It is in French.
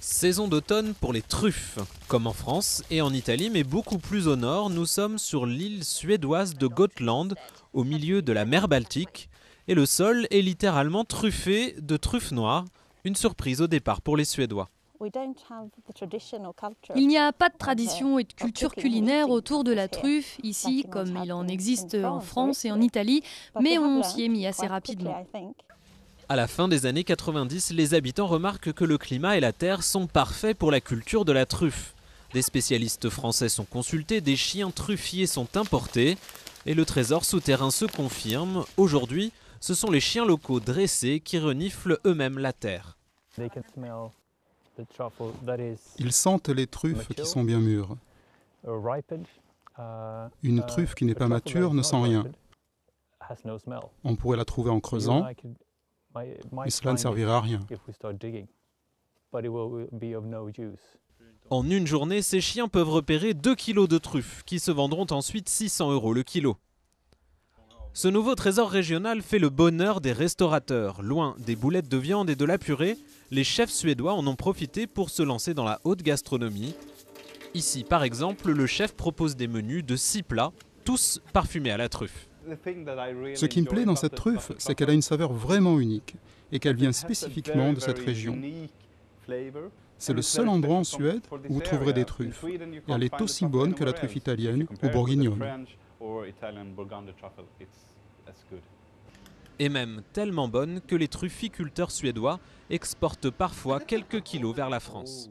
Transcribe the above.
Saison d'automne pour les truffes. Comme en France et en Italie, mais beaucoup plus au nord, nous sommes sur l'île suédoise de Gotland, au milieu de la mer Baltique. Et le sol est littéralement truffé de truffes noires. Une surprise au départ pour les Suédois. Il n'y a pas de tradition et de culture culinaire autour de la truffe ici, comme il en existe en France et en Italie, mais on s'y est mis assez rapidement. À la fin des années 90, les habitants remarquent que le climat et la terre sont parfaits pour la culture de la truffe. Des spécialistes français sont consultés, des chiens truffiers sont importés et le trésor souterrain se confirme. Aujourd'hui, ce sont les chiens locaux dressés qui reniflent eux-mêmes la terre. Ils sentent les truffes qui sont bien mûres. Une truffe qui n'est pas mature ne sent rien. On pourrait la trouver en creusant, mais cela ne servirait à rien. En une journée, ces chiens peuvent repérer 2 kilos de truffes, qui se vendront ensuite 600 € le kilo. Ce nouveau trésor régional fait le bonheur des restaurateurs. Loin des boulettes de viande et de la purée, les chefs suédois en ont profité pour se lancer dans la haute gastronomie. Ici, par exemple, le chef propose des menus de 6 plats, tous parfumés à la truffe. Ce qui me plaît dans cette truffe, c'est qu'elle a une saveur vraiment unique et qu'elle vient spécifiquement de cette région. C'est le seul endroit en Suède où vous trouverez des truffes. Et elle est aussi bonne que la truffe italienne ou bourguignonne. Et même tellement bonne que les trufficulteurs suédois exportent parfois quelques kilos vers la France.